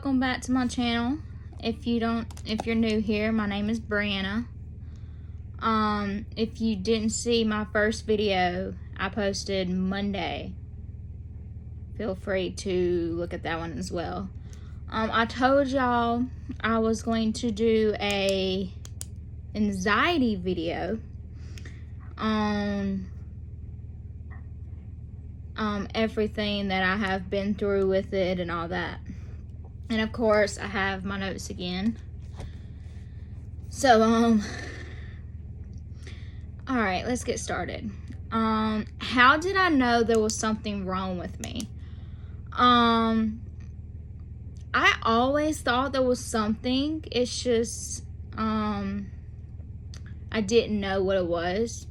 welcome back to my channel. If you're new here, my name is Brianna. If you didn't see my first video I posted Monday, feel free to look at that one as well. I told y'all I was going to do a anxiety video on everything that I have been through with it and all that. And of course I have my notes again. So alright, let's get started. How did I know there was something wrong with me? I always thought there was something. It's just I didn't know what it was.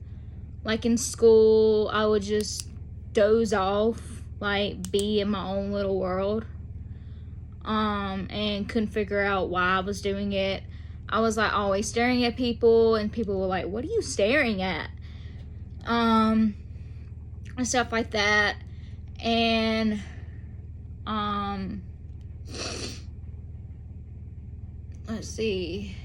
Like in school, I would just doze off, like be in my own little world, and couldn't figure out why I was doing it. I was like always staring at people, and people were like, "What are you staring at?" And stuff like that. And let's see.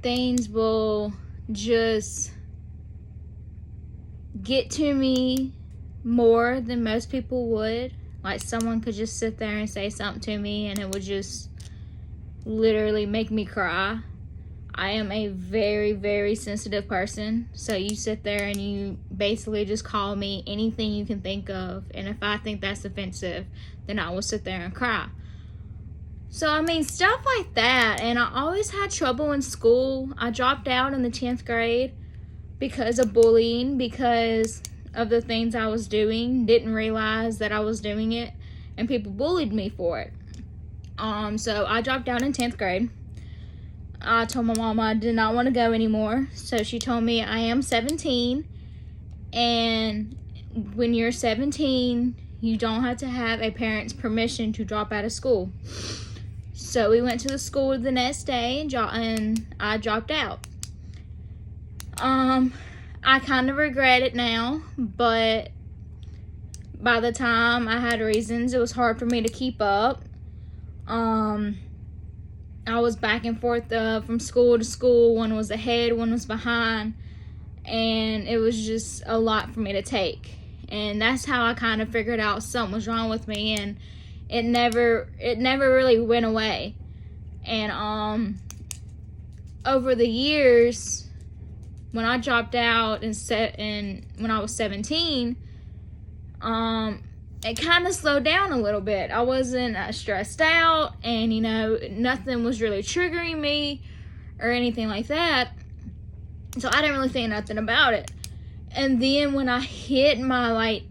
Things will just get to me more than most people would. Like someone could just sit there and say something to me and it would just literally make me cry. I am a very, very sensitive person. So you sit there and you basically just call me anything you can think of. And if I think that's offensive, then I will sit there and cry. So, I mean, stuff like that. And I always had trouble in school. I dropped out in the 10th grade because of bullying, because of the things I was doing. Didn't realize that I was doing it, and people bullied me for it. So I dropped out in 10th grade. I told my mama I did not want to go anymore. So she told me I am 17, and when you're 17, you don't have to have a parent's permission to drop out of school. So we went to the school the next day and I dropped out. I kind of regret it now, but by the time I had reasons, it was hard for me to keep up. I was back and forth from school to school. One was ahead, one was behind, and it was just a lot for me to take. And that's how I kind of figured out something was wrong with me, and it never really went away. And over the years, when I dropped out and when I was 17, it kind of slowed down a little bit. I wasn't stressed out, and nothing was really triggering me or anything like that. So I didn't really think nothing about it. And then when I hit my like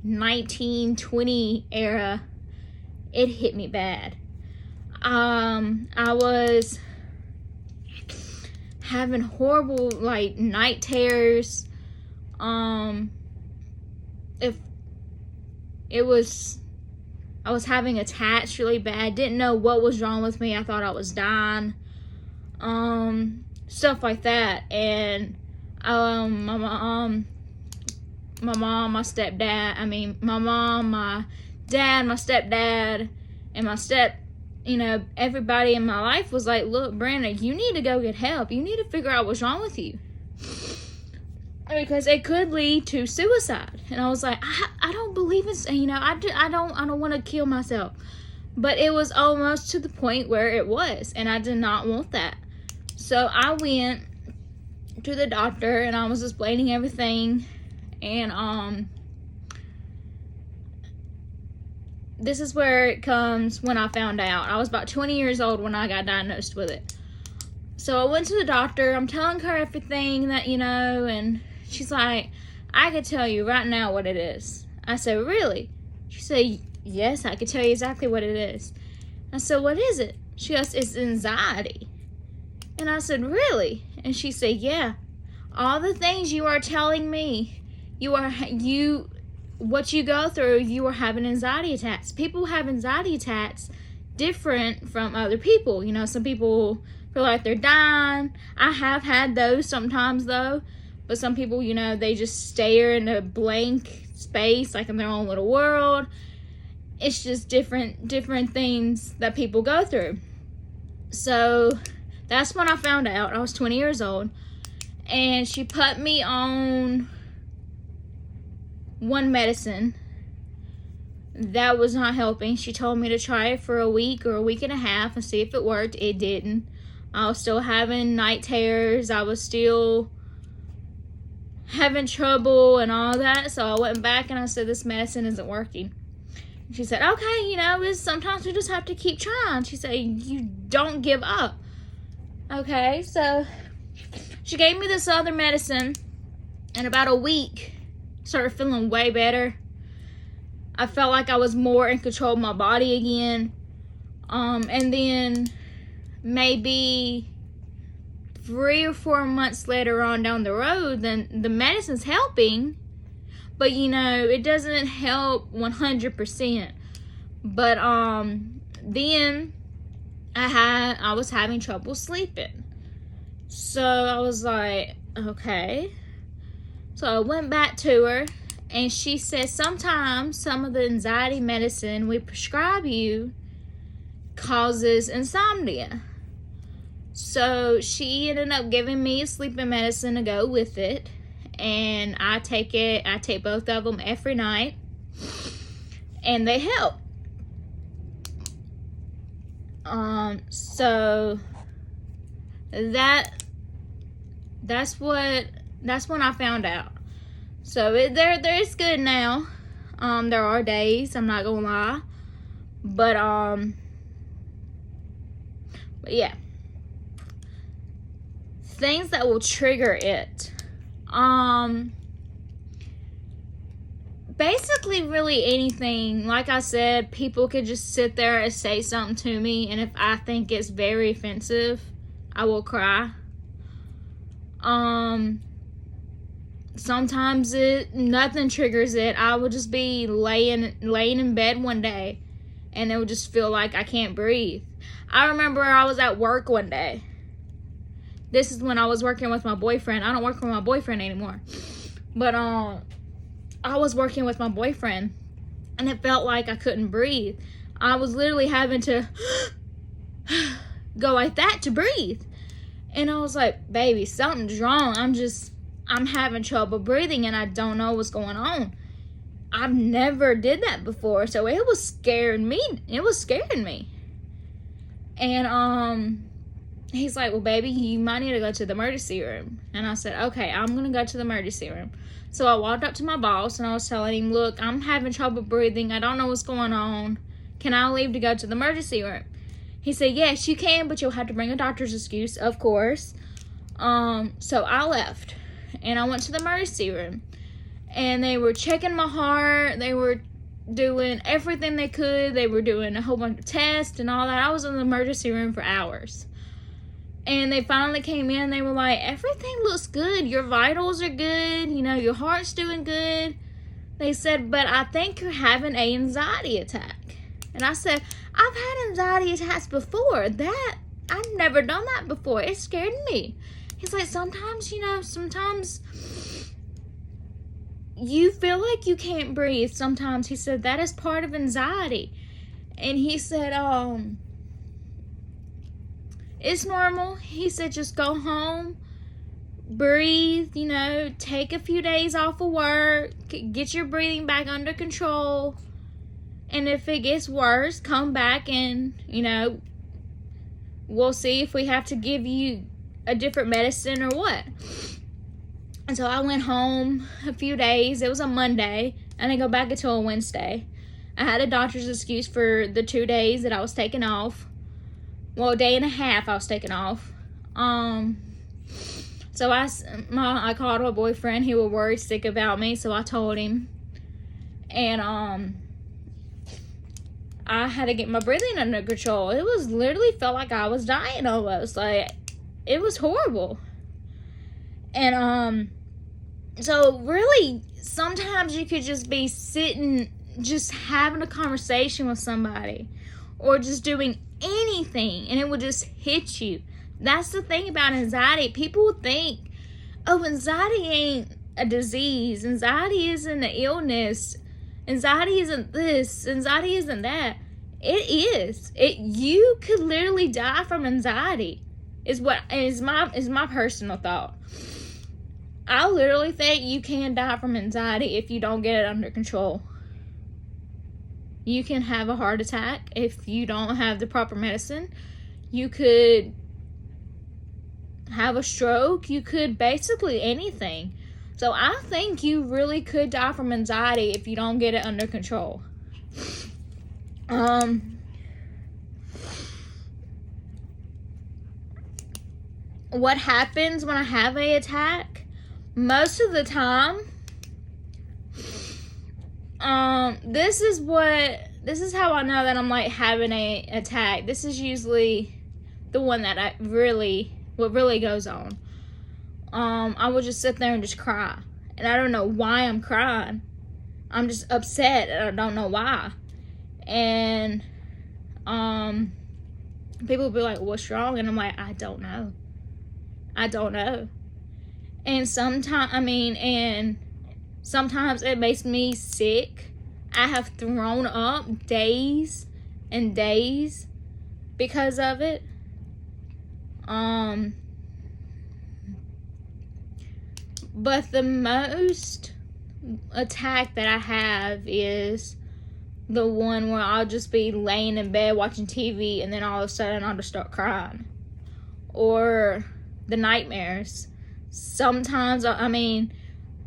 19, 20 era, it hit me bad. I was having horrible like night terrors. I was having attacks really bad. Didn't know what was wrong with me. I thought I was dying. Stuff like that. And my mom, my stepdad, my mom, my dad, my stepdad, and everybody in my life was like, "Look, Brandon, you need to go get help. You need to figure out what's wrong with you, because it could lead to suicide." And I was like, I don't believe in, I don't want to kill myself. But it was almost to the point where it was, and I did not want that. So I went to the doctor and I was explaining everything, and this is where it comes when I found out. I was about 20 years old when I got diagnosed with it. So I went to the doctor. I'm telling her everything that, and she's like, "I could tell you right now what it is." I said, "Really?" She said, "Yes, I could tell you exactly what it is." I said, "What is it?" She goes, "It's anxiety." And I said, "Really?" And she said, "Yeah. All the things you are telling me, what you go through, you are having anxiety attacks. People have anxiety attacks different from other people. Some people feel like they're dying. I have had those sometimes though, But some people, you know, they just stare in a blank space, like in their own little world. It's just different things that people go through. So that's when I found out. I was 20 years old. And she put me on one medicine that was not helping. She told me to try it for a week or a week and a half and see if it worked. It didn't. I was still having night terrors. I was still having trouble and all that. So I went back and I said, this medicine isn't working. She said, okay, you know, sometimes we just have to keep trying. She said, you don't give up. Okay, so she gave me this other medicine. In about a week, started feeling way better. I felt like I was more in control of my body again. And then maybe 3 or 4 months later on down the road, then the medicine's helping. But, you know, it doesn't help 100%. But then I was having trouble sleeping. So I was like, okay. So I went back to her, and she said sometimes some of the anxiety medicine we prescribe you causes insomnia. So she ended up giving me a sleeping medicine to go with it. And I take both of them every night, and they help. So that's when I found out. So it's good now. There are days, I'm not gonna lie, but yeah, things that will trigger it. Basically really anything. Like I said, people could just sit there and say something to me, and if I think it's very offensive, I will cry. Sometimes nothing triggers it. I would just be laying in bed one day, and it would just feel like I can't breathe. I remember I was at work one day. This is when I was working with my boyfriend. I don't work with my boyfriend anymore. But I was working with my boyfriend, and it felt like I couldn't breathe. I was literally having to go like that to breathe. And I was like, baby, something's wrong. I'm having trouble breathing, and I don't know what's going on. I've never did that before, so it was scaring me. It was scaring me. And he's like, well, baby, you might need to go to the emergency room. And I said, okay, I'm going to go to the emergency room. So I walked up to my boss, and I was telling him, look, I'm having trouble breathing. I don't know what's going on. Can I leave to go to the emergency room? He said, yes, you can, but you'll have to bring a doctor's excuse, of course. So I left, and I went to the emergency room. And they were checking my heart. They were doing everything they could. They were doing a whole bunch of tests and all that. I was in the emergency room for hours. And they finally came in, and they were like, everything looks good. Your vitals are good. You know, your heart's doing good. They said, but I think you're having an anxiety attack. And I said, I've had anxiety attacks before. I've never done that before. It scared me. He's like, sometimes you feel like you can't breathe. Sometimes, he said, that is part of anxiety. And he said, it's normal. He said, just go home, breathe, you know, take a few days off of work, get your breathing back under control. And if it gets worse, come back and, you know, we'll see if we have to give you a different medicine or what. And so I went home a few days. It was a Monday. I didn't go back until a Wednesday. I had a doctor's excuse for the 2 days that I was taking off. Well, a day and a half I was taking off. So I called my boyfriend. He was worried sick about me, so I told him. And I had to get my breathing under control. It was literally felt like I was dying almost. Like, it was horrible. And so really, sometimes you could just be sitting, just having a conversation with somebody, or just doing anything, and it would just hit you. That's the thing about anxiety. People think, oh, anxiety ain't a disease. Anxiety isn't an illness. Anxiety isn't this. Anxiety isn't that. It is. You could literally die from anxiety. Is my personal thought. I literally think you can die from anxiety if you don't get it under control. You can have a heart attack if you don't have the proper medicine. You could have a stroke. You could basically anything. So I think you really could die from anxiety if you don't get it under control. What happens when I have an attack? Most of the time, this is how I know that I'm like having a attack. This is usually the one that what really goes on. I will just sit there and just cry, and I don't know why I'm crying. I'm just upset, and I don't know why. And people will be like, "What's wrong?" And I'm like, I don't know. And sometimes it makes me sick. I have thrown up days and days because of it. But the most attack that I have is the one where I'll just be laying in bed watching TV, and then all of a sudden I'll just start crying. Or the nightmares. Sometimes,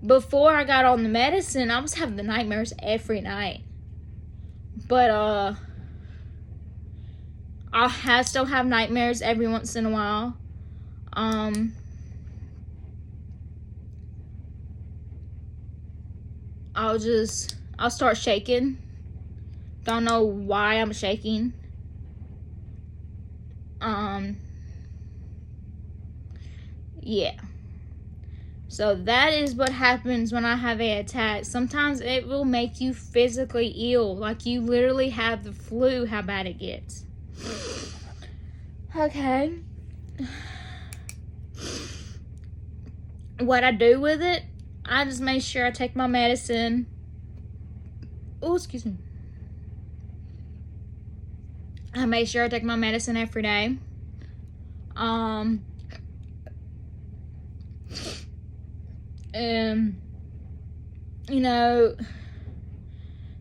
before I got on the medicine, I was having the nightmares every night. But I still have nightmares every once in a while. I'll start shaking. Don't know why I'm shaking. Yeah. So that is what happens when I have an attack. Sometimes it will make you physically ill. Like you literally have the flu, how bad it gets. Okay. What I do with it, I just make sure I take my medicine. Oh, excuse me. I make sure I take my medicine every day.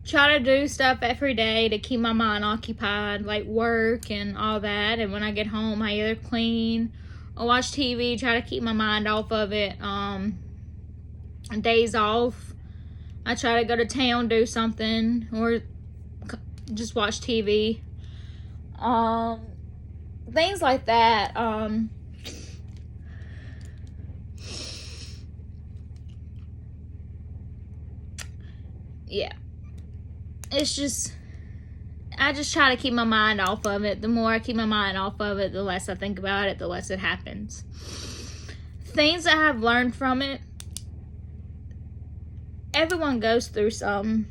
Try to do stuff every day to keep my mind occupied, like work and all that. And when I get home, I either clean or watch TV, try to keep my mind off of it. Days off, I try to go to town, do something, or just watch TV. Things like that. Yeah. It's just, I just try to keep my mind off of it. The more I keep my mind off of it, the less I think about it, the less it happens. Things I have learned from it, everyone goes through some.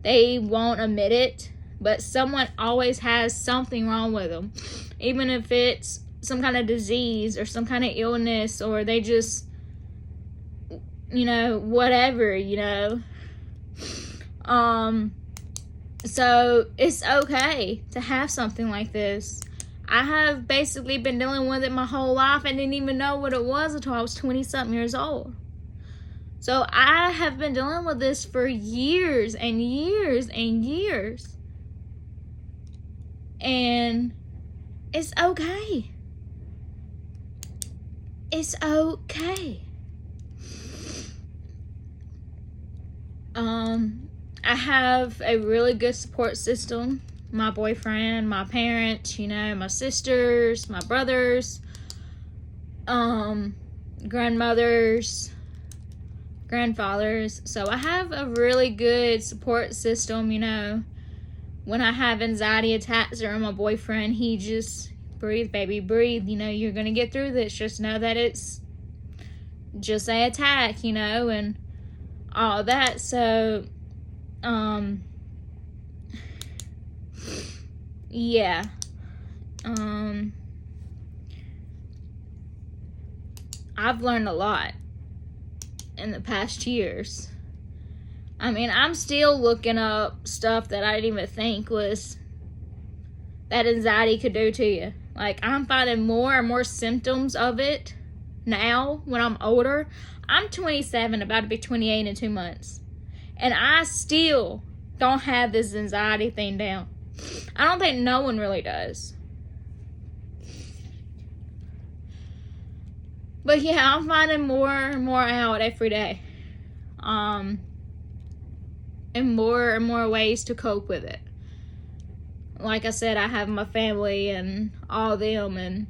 They won't admit it, but someone always has something wrong with them. Even if it's some kind of disease or some kind of illness, or they just, whatever, So it's okay to have something like this. I have basically been dealing with it my whole life and didn't even know what it was until I was 20-something years old. So I have been dealing with this for years and years and years. And it's okay. It's okay. I have a really good support system. My boyfriend, my parents, my sisters, my brothers, grandmothers, grandfathers. So I have a really good support system, When I have anxiety attacks, or my boyfriend, he just, breathe, baby, breathe. You're going to get through this. Just know that it's just an attack, and all that. So, yeah. I've learned a lot in the past years. I mean, I'm still looking up stuff that I didn't even think was that anxiety could do to you. Like, I'm finding more and more symptoms of it now when I'm older. I'm 27, about to be 28 in 2 months. And I still don't have this anxiety thing down. I don't think no one really does. But yeah, I'm finding more and more out every day. And more ways to cope with it. Like I said, I have my family and all them, and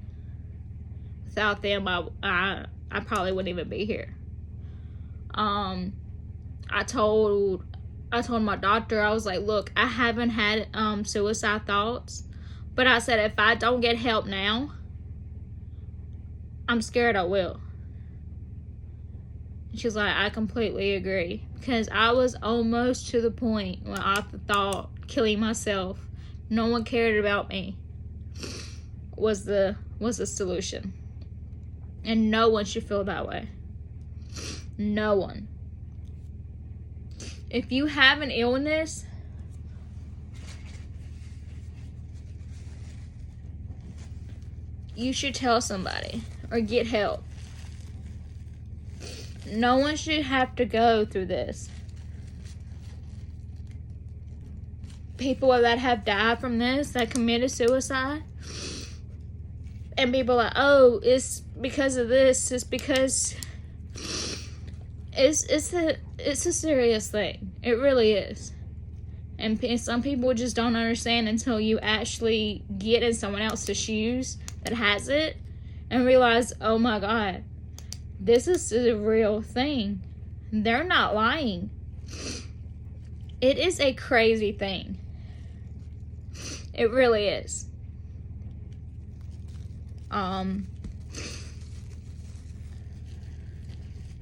without them, I probably wouldn't even be here. I told my doctor, I was like, look, I haven't had suicide thoughts, but I said if I don't get help now, I'm scared I will. She's like, I completely agree, because I was almost to the point when I thought killing myself, no one cared about me, was the solution. And no one should feel that way. No one. If you have an illness, you should tell somebody or get help. No one should have to go through this. People that have died from this, that committed suicide, and people are like, oh, it's because of this, it's because it's a serious thing. It really is. And some people just don't understand until you actually get in someone else's shoes that has it and realize, oh my God, this is a real thing. They're not lying. It is a crazy thing. It really is.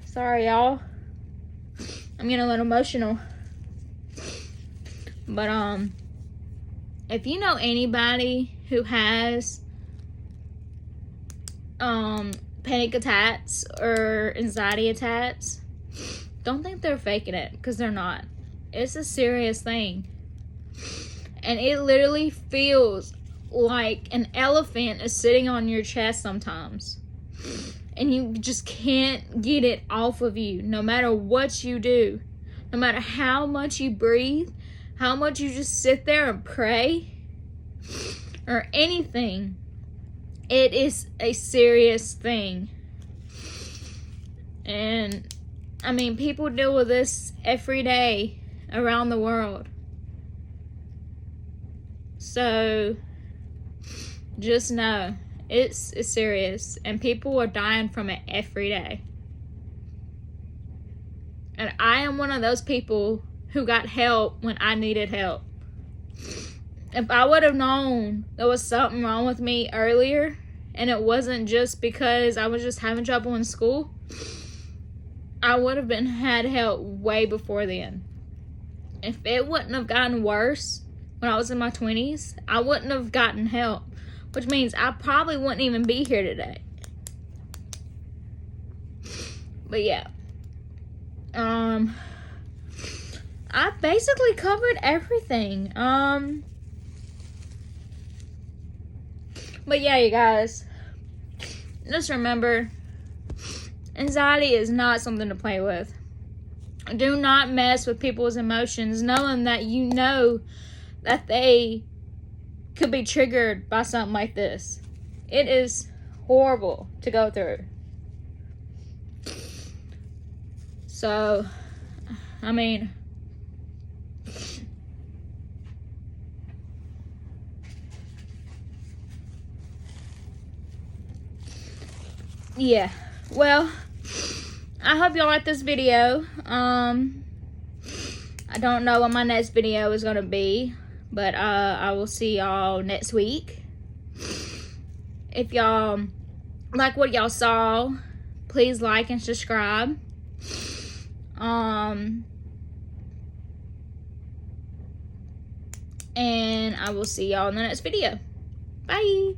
Sorry, y'all. I'm getting a little emotional. But, if you know anybody who has, panic attacks or anxiety attacks, don't think they're faking it, because they're not. It's a serious thing. And it literally feels like an elephant is sitting on your chest sometimes. And you just can't get it off of you, no matter what you do. No matter how much you breathe, how much you just sit there and pray, or anything. It is a serious thing. And, I mean, people deal with this every day around the world. So, just know, it's serious. And people are dying from it every day. And I am one of those people who got help when I needed help. If I would have known there was something wrong with me earlier, and it wasn't just because I was just having trouble in school, I would have had help way before then. If it wouldn't have gotten worse when I was in my 20s, I wouldn't have gotten help, which means I probably wouldn't even be here today. But yeah, I basically covered everything. But yeah, you guys, just remember, anxiety is not something to play with. Do not mess with people's emotions, knowing that you know that they could be triggered by something like this. It is horrible to go through. So, I mean, yeah. Well, I hope y'all like this video. I don't know what my next video is going to be, but I will see y'all next week. If y'all like what y'all saw, please like and subscribe. And I will see y'all in the next video. Bye.